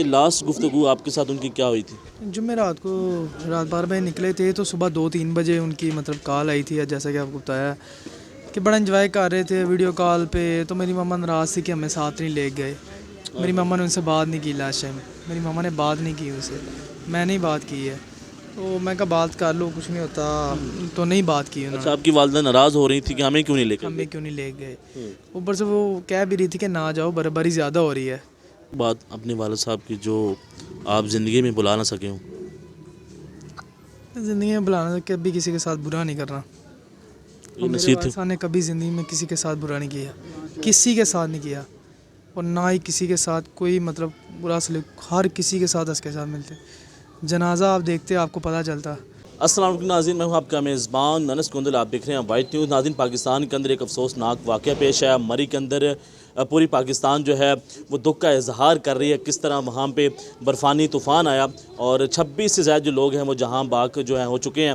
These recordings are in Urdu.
لاسٹ گفتگو آپ کے ساتھ ان کی کیا ہوئی تھی؟ جمعرات کو رات 12 بجے نکلے تھے تو صبح 2-3 بجے ان کی کال آئی تھی، جیسا کہ آپ کو بتایا کہ بڑا انجوائے کر رہے تھے ویڈیو کال پہ. تو میری ماما ناراض تھی کہ ہمیں ساتھ نہیں لے گئے. میری ماما نے ان سے بات نہیں کی لاسٹ ٹائم. میری ماما نے بات نہیں کی ان سے، میں نے ہی بات کی ہے. تو میں کہا بات کر لو، کچھ نہیں ہوتا، تو نہیں بات کی انہوں اچھا، نے. آپ کی والدہ ناراض ہو رہی تھی کہ ہمیں کیوں نہیں لے کے ہمیں کیوں نہیں لے گئے. اوپر سے وہ کہہ بھی رہی تھی کہ نہ جاؤ، برفباری زیادہ ہو رہی ہے. بات اپنے والد صاحب کی جو آپ زندگی میں بلا نہ سکے ہوں؟ زندگی میں بلانا کبھی کسی کے ساتھ برا نہیں کرنا. یہ میرے نصیحت والد صاحب نے کبھی زندگی میں کسی کے ساتھ برا نہیں کیا، کسی کے ساتھ نہیں کیا، اور نہ ہی کسی کے ساتھ کوئی برا سلوک. ہر کسی کے ساتھ اس کے ساتھ ملتے. جنازہ آپ دیکھتے آپ کو پتہ چلتا. السلام علیکم ناظرین، میں ہوں آپ کا میزبان انس کندل. آپ دیکھ رہے ہیں وائٹ نیوز. ناظرین، پاکستان کے اندر ایک افسوسناک واقعہ پیش آیا. مری کے اندر پوری پاکستان جو ہے وہ دکھ کا اظہار کر رہی ہے. کس طرح وہاں پہ برفانی طوفان آیا اور 26 سے زائد جو لوگ ہیں وہ جہاں باک جو ہیں ہو چکے ہیں.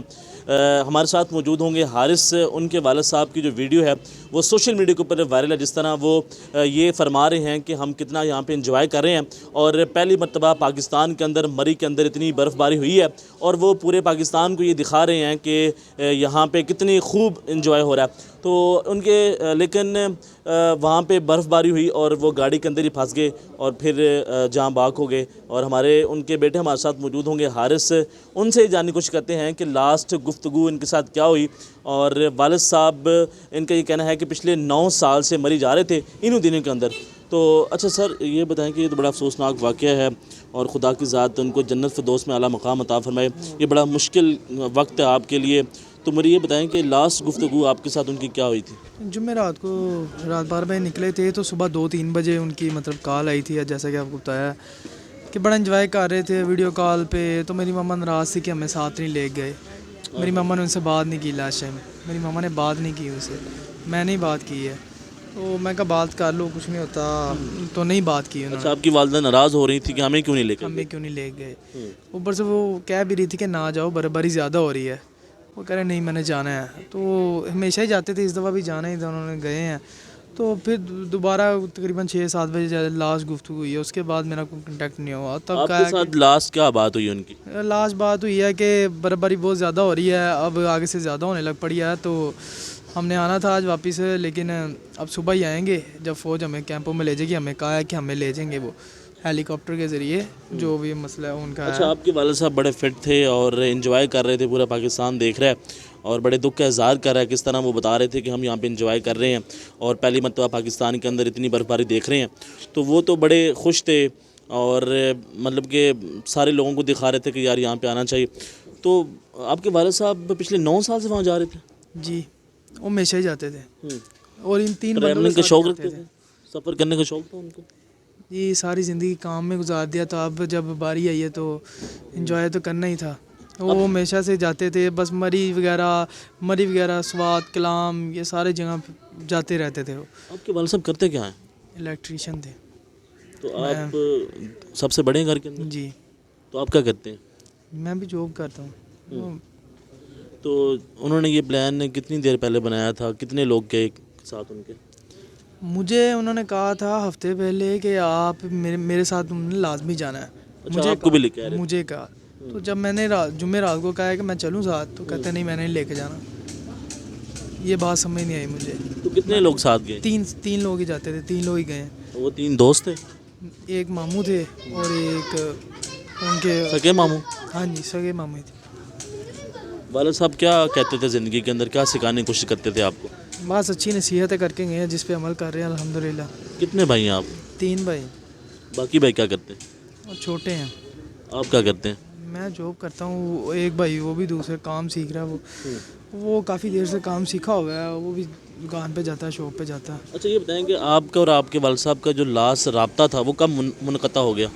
ہمارے ساتھ موجود ہوں گے حارث. ان کے والد صاحب کی جو ویڈیو ہے وہ سوشل میڈیا کے اوپر وائرل ہے، جس طرح وہ یہ فرما رہے ہیں کہ ہم کتنا یہاں پہ انجوائے کر رہے ہیں. اور پہلی مرتبہ پاکستان کے اندر مری کے اندر اتنی برف باری ہوئی ہے اور وہ پورے پاکستان کو یہ دکھا رہے ہیں کہ یہاں پہ کتنی خوب انجوائے ہو رہا ہے. تو ان کے لیکن وہاں پہ برف باری ہوئی اور وہ گاڑی کے اندر ہی پھنس گئے اور پھر جہاں باک ہو گئے. اور ان کے بیٹے ہمارے ساتھ موجود ہوں گے حارث. ان سے جاننے کی کوشش کرتے ہیں کہ لاسٹ گفتگو ان کے ساتھ کیا ہوئی. اور والد صاحب ان کا یہ کہنا ہے کہ پچھلے 9 سال سے مری جا رہے تھے انہوں دنوں کے اندر. تو اچھا سر، یہ بتائیں کہ یہ تو بڑا افسوسناک واقعہ ہے اور خدا کی ذات ان کو جنت فردوس میں اعلیٰ مقام عطا فرمائے. یہ بڑا مشکل وقت ہے آپ کے لیے. تو مجھے یہ بتائیں کہ لاسٹ گفتگو آپ کے ساتھ ان کی کیا ہوئی تھی؟ جمعرات کو رات 12 بجے نکلے تھے تو صبح 2-3 بجے ان کی کال آئی تھی، جیسا کہ آپ کو بتایا کہ بڑا انجوائے کر رہے تھے ویڈیو کال پہ. تو میری ماما ناراض تھی کہ ہمیں ساتھ نہیں لے گئے. میری ماما نے ان سے بات نہیں کی لاسٹ ٹائم. میری ماما نے بات نہیں کی ان سے، میں نے ہی بات کی ہے. تو میں کہا بات کر لو، کچھ نہیں ہوتا، تو نہیں بات کی انہوں اچھا، نے. آپ کی والدہ ناراض ہو رہی تھی کہ ہمیں کیوں نہیں لے کے ہمیں کیوں نہیں لے گئے. اوپر سے وہ کہہ بھی رہی تھی کہ نہ جاؤ، برفباری زیادہ ہو رہی ہے. وہ کہہ رہے نہیں میں نے جانا ہے. تو ہمیشہ ہی جاتے تھے، اس دفعہ بھی جانا ہی تھا، انہوں نے گئے ہیں. تو پھر دوبارہ تقریباً 6-7 بجے لاسٹ گفتگو ہوئی ہے. اس کے بعد میرا کوئی کنٹیکٹ نہیں ہوا. تب آپ کے کہا ساتھ لاسٹ کیا بات ہوئی ان کی؟ کہ لاسٹ بات ہوئی ہے کہ برفباری بہت زیادہ ہو رہی ہے، اب آگے سے زیادہ ہونے لگ پڑی ہے. تو ہم نے آنا تھا آج واپس، لیکن اب صبح ہی آئیں گے جب فوج ہمیں کیمپوں میں لے جائے گی. ہمیں کہا ہے کہ ہمیں لے جائیں گے وہ ہیلی کاپٹر کے ذریعے، جو بھی مسئلہ ہے ان کا ہے. اچھا، آپ کے والد صاحب بڑے فٹ تھے اور انجوائے کر رہے تھے، پورا پاکستان دیکھ رہا ہے اور بڑے دکھ کا اظہار کر رہا ہے. کس طرح وہ بتا رہے تھے کہ ہم یہاں پہ انجوائے کر رہے ہیں اور پہلی مرتبہ پاکستان کے اندر اتنی برف باری دیکھ رہے ہیں. تو وہ تو بڑے خوش تھے اور مطلب کہ سارے لوگوں کو دکھا رہے تھے کہ یار یہاں پہ آنا چاہیے. تو آپ کے والد صاحب پچھلے 9 سال سے وہاں جا رہے تھے؟ جی، وہ ہمیشہ ہی جاتے تھے اور ان 3 بندوں ٹریولنگ کے کا ساتھ شوق جاتے رکھتے تھے. تھے، سفر کرنے کا شوق تھا ان کو؟ جی، ساری زندگی کام میں گزار دیا، تو اب جب باری آئی ہے تو انجوائے تو کرنا ہی تھا. وہ ہمیشہ سے جاتے تھے، بس مری وغیرہ سوات کلام یہ سارے جگہ جاتے رہتے تھے. وہ آپ کے والد صاحب کرتے کیا ہیں؟ الیکٹریشین تھے. تو میں آپ سب سے بڑے ہیں گھر کے اندر؟ جی، تو آپ کیا کرتے ہیں؟ میں بھی جاب کرتا ہوں. تو انہوں نے یہ پلان کتنی دیر پہلے بنایا تھا؟ کتنے لوگ گئے ساتھ ان کے؟ مجھے انہوں نے کہا تھا ہفتے پہلے کہ آپ میرے ساتھ لازمی جانا ہے. اچھا، آپ کو بھی لے کے آ رہے تھے؟ مجھے کہا. تو جب میں نے جمعرات کو کہا ہے کہ میں چلوں ساتھ، تو کہتے نہیں میں نہیں لے کے جانا. یہ بات سمجھ نہیں آئی مجھے. تو کتنے لوگ ساتھ گئے؟ تین لوگ ہی جاتے تھے، 3 لوگ ہی گئے. وہ 3 دوست تھے؟ ایک ماموں تھے اور ایک ان کے سگے ماموں؟ ہاں جی، سگے ماموں تھے. والد صاحب کیا کہتے تھے زندگی کے اندر، کیا سکھانے کی کوشش کرتے تھے آپ کو؟ بس اچھی نصیحتیں کر کے گئے ہیں جس پہ عمل کر رہے ہیں الحمدللہ. کتنے بھائی ہیں آپ؟ 3 بھائی. باقی بھائی کیا کرتے ہیں؟ اور چھوٹے ہیں. آپ کیا کرتے ہیں؟ میں جاب کرتا ہوں. ایک بھائی وہ بھی دوسرے کام سیکھ رہا ہے. وہ کافی دیر سے کام سیکھا ہوا ہے، وہ بھی دکان پہ جاتا ہے، شاپ پہ جاتا ہے. اچھا، یہ بتائیں کہ آپ کا اور آپ کے والد صاحب کا جو لاسٹ رابطہ تھا وہ کب منقطع ہو گیا؟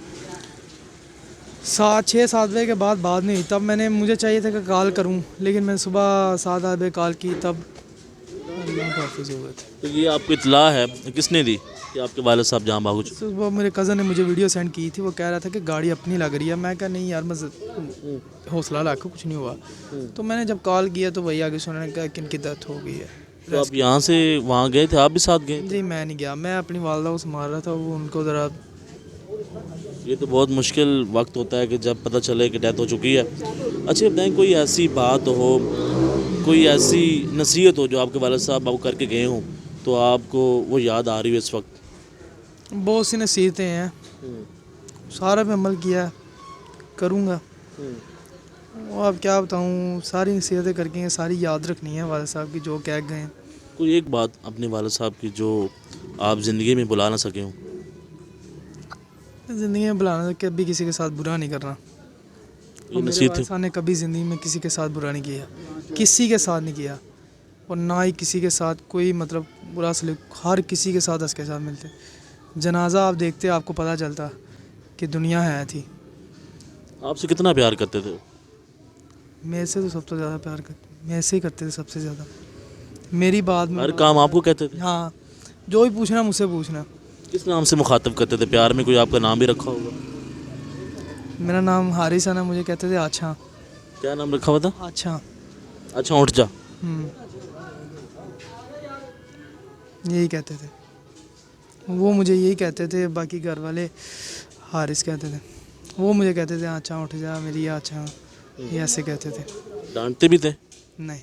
6-7 بجے کے بعد نہیں ہوئی. تب مجھے چاہیے تھا کہ کال کروں، لیکن میں صبح 7-8 بجے کال کی، تب اللہ کا حافظ ہو گئے تھے. تو یہ آپ کو اطلاع ہے کس نے دی کہ آپ کے والد صاحب جہاں بھاگ چکے؟ صبح میرے کزن نے مجھے ویڈیو سینڈ کی تھی. وہ کہہ رہا تھا کہ گاڑی اپنی لگ رہی ہے. میں کہا نہیں یار، حوصلہ رکھو، کچھ نہیں ہوا. تو میں نے جب کال کیا تو وہی آگے سننے کہا کہ ان کی ڈیتھ ہو گئی ہے. تو آپ یہاں سے وہاں گئے تھے؟ آپ بھی ساتھ گئے تھے؟ جی، میں نہیں گیا. میں اپنی والدہ کو سنبھال رہا تھا. وہ ان کو ذرا یہ تو بہت مشکل وقت ہوتا ہے کہ جب پتہ چلے کہ ڈیتھ ہو چکی ہے. اچھا بتائیں کوئی ایسی بات ہو, کوئی ایسی نصیحت ہو جو آپ کے والد صاحب آپ کر کے گئے ہوں تو آپ کو وہ یاد آ رہی ہو اس وقت؟ بہت سی نصیحتیں ہیں, سارا پہ عمل کیا ہے, کروں گا. وہ اب کیا بتاؤں, ساری نصیحتیں کر کے ساری یاد رکھنی ہے والد صاحب کی جو کہہ گئے ہیں. کوئی ایک بات اپنے والد صاحب کی جو آپ زندگی میں بلا نہ سکے ہوں؟ زندگی میں بلانا کہ کبھی کسی کے ساتھ برا نہیں کرنا. یہ اور میرے نصیحت والد صاحب نے کبھی زندگی میں کسی کے ساتھ برا نہیں کیا, کسی کے ساتھ نہیں کیا, اور نہ ہی کسی کے ساتھ کوئی مطلب برا سلوک. ہر کسی کے ساتھ اس کے ساتھ ملتے. جنازہ آپ دیکھتے آپ کو پتہ چلتا کہ دنیا ہے تھی. آپ سے کتنا پیار کرتے تھے؟ میرے سے تو سب سے زیادہ پیار کرتے, میرے سے ہی کرتے تھے سب سے زیادہ. میری بات میں ہر کام آپ کو کہتے تھے؟ ہاں, جو بھی پوچھنا مجھ سے پوچھنا. کس نام سے مخاطب کرتے تھے؟ پیار میں کوئی آپ کا نام بھی رکھا ہوگا؟ میرا نام حارث ہے نا, مجھے کہتے تھے اچھا. کیا نام رکھا ہوا تھا؟ اچھا. اچھا اٹھ جا. یہی کہتے تھے وہ, مجھے یہی کہتے تھے. باقی گھر والے حارث کہتے تھے, وہ مجھے کہتے تھے اچھا اٹھ جا میری اچھا, یہ ایسے کہتے تھے. ڈانٹتے بھی تھے؟ نہیں,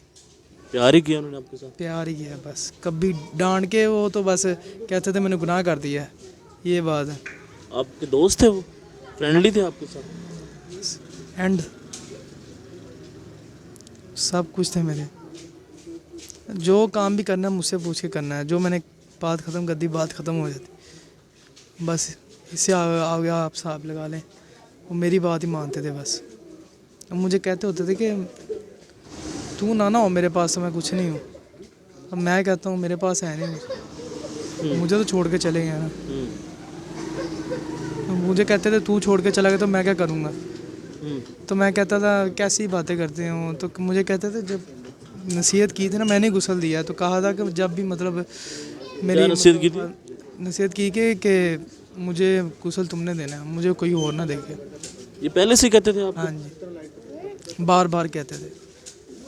پیار ہی کیا انہوں نے آپ کے ساتھ؟ پیار ہی کیا بس. کبھی ڈانٹ کے وہ تو بس کہتے تھے میں نے گناہ کر دیا ہے, یہ بات ہے. آپ کے دوست تھے وہ؟ فرینڈلی تھے آپ کے ساتھ؟ اینڈ سب کچھ تھے میرے. جو کام بھی کرنا ہے مجھ سے پوچھ کے کرنا ہے. جو میں نے بات ختم کر دی بات ختم ہو جاتی. بس اس سے آگے آپ صاحب لگا لیں, وہ میری بات ہی مانتے تھے بس. مجھے کہتے ہوتے تھے کہ تو نہ ہو میرے پاس تو میں کچھ نہیں ہوں. اب میں کہتا ہوں میرے پاس ہے نہیں, مجھے تو چھوڑ کے چلے گئے نا. مجھے کہتے تھے تو چھوڑ کے چلا گیا تو میں کیا کروں گا. تو میں کہتا تھا کیسی باتیں کرتے ہوں. تو مجھے کہتے تھے جب نصیحت کی تھی نا, میں نے غسل دیا تو کہا تھا کہ جب بھی مطلب میری نصیحت کی تھی؟ نصیحت کی کہ مجھے غسل تم نے دینا ہے, مجھے کوئی اور نہ دیکھے. یہ پہلے سے کہتے تھے آپ کو؟ ہاں جی, بار بار کہتے تھے.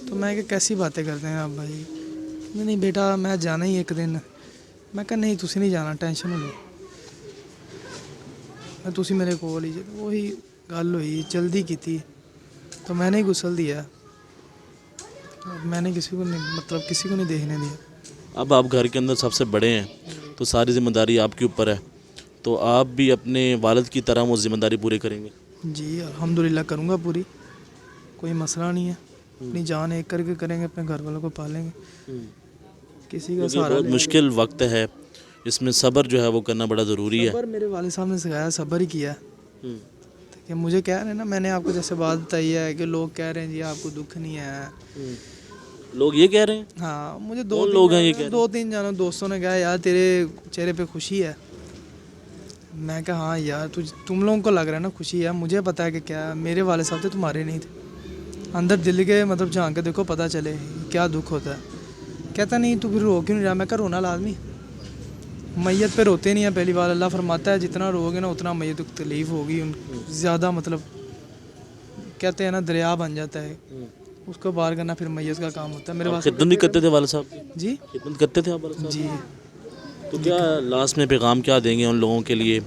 تو میں کہ کیسی باتیں کرتے ہیں آپ بھائی. نہیں بیٹا میں جانا ہی ایک دن. میں کہا نہیں تسی نہیں جانا, ٹینشن نہ لو, تسی میرے کول ہی. وہی گل ہوئی, جلدی کی تھی تو میں نے ہی غسل دیا. میں نے کسی کو نہیں مطلب کسی کو نہیں دیکھنے دیا. اب آپ گھر کے اندر سب سے بڑے ہیں تو ساری ذمہ داری آپ کے اوپر ہے, تو آپ بھی اپنے والد کی طرح وہ ذمہ داری پورے کریں گے؟ جی الحمدللہ کروں گا پوری, کوئی مسئلہ نہیں ہے. اپنی جان ایک کر کے کریں گے, اپنے گھر والوں کو پالیں گے. کسی کا سہارا بہت مشکل وقت ہے, اس میں صبر جو ہے وہ کرنا بڑا ضروری ہے. صبر میرے والد صاحب نے سکھایا, صبر ہی کیا. کہ مجھے کہہ رہے ہیں نا, میں نے آپ کو جیسے بات بتائی ہے کہ لوگ کہہ رہے ہیں جی آپ کو دکھ نہیں ہے. لوگ یہ کہہ رے ہیں؟ ہاں مجھے کون لوگ ہیں یہ کہہ رہے ہیں؟ دو تین جانوں دوستوں نے کہا یار تیرے چہرے پہ خوشی ہے. میں کہا ہاں یار تم لوگوں کو لگ رہا ہے نا خوشی ہے, مجھے پتا ہے کہ کیا. میرے والد صاحب تھے تمہارے نہیں تھے. اندر دل کے مطلب جھانک کے دیکھو پتہ چلے کیا دکھ ہوتا ہے. کہتا نہیں تو پھر رو کیوں نہیں رہا. میں کہا رونا لازمی, میت پہ روتے نہیں ہیں پہلی بار. اللہ فرماتا ہے جتنا رو گے نا اتنا میت کو تکلیف ہوگی, ان زیادہ مطلب کہتے ہیں نا دریا بن جاتا ہے, اس کو پار کرنا پھر میت کا کام ہوتا ہے. میرے پاس خدمت بھی کرتے تھے والد صاحب کی؟ جی خدمت کرتے تھے آپ والد صاحب؟ جی. تو کیا لاسٹ میں پیغام کیا دیں گے ان لوگوں کے لیے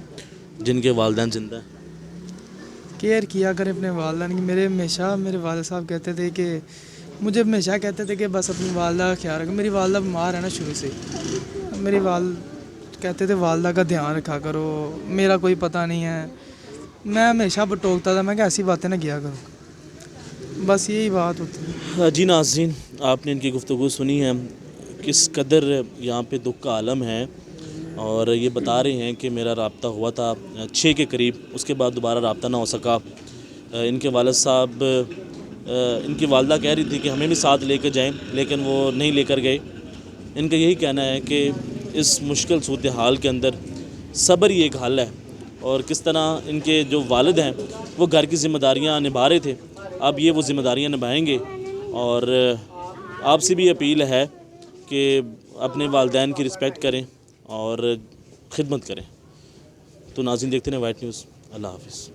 جن کے والدین زندہ ہیں؟ کیئر کیا کریں اپنے والدین کی. میرے والد صاحب کہتے تھے کہ مجھے ہمیشہ کہتے تھے کہ بس اپنی والدہ کا خیال رکھو. میری والدہ بیمار ہے نا شروع سے. میری کہتے تھے والدہ کا دھیان رکھا کرو, میرا کوئی پتہ نہیں ہے. میں ہمیشہ ٹوکتا تھا, میں کہ ایسی باتیں نہ کیا کرو. بس یہی بات ہوتی ہے. جی ناظرین, آپ نے ان کی گفتگو سنی ہے, کس قدر یہاں پہ دکھ کا عالم ہے. اور یہ بتا رہے ہیں کہ میرا رابطہ ہوا تھا 6 کے قریب, اس کے بعد دوبارہ رابطہ نہ ہو سکا. ان کے والد صاحب, ان کی والدہ کہہ رہی تھی کہ ہمیں بھی ساتھ لے کے جائیں, لیکن وہ نہیں لے کر گئے. ان کا یہی کہنا ہے کہ اس مشکل صورتحال کے اندر صبر ہی ایک حل ہے, اور کس طرح ان کے جو والد ہیں وہ گھر کی ذمہ داریاں نبھا رہے تھے, اب یہ وہ ذمہ داریاں نبھائیں گے. اور آپ سے بھی اپیل ہے کہ اپنے والدین کی رسپیکٹ کریں اور خدمت کریں. تو ناظرین دیکھتے ہیں وائٹ نیوز. اللہ حافظ.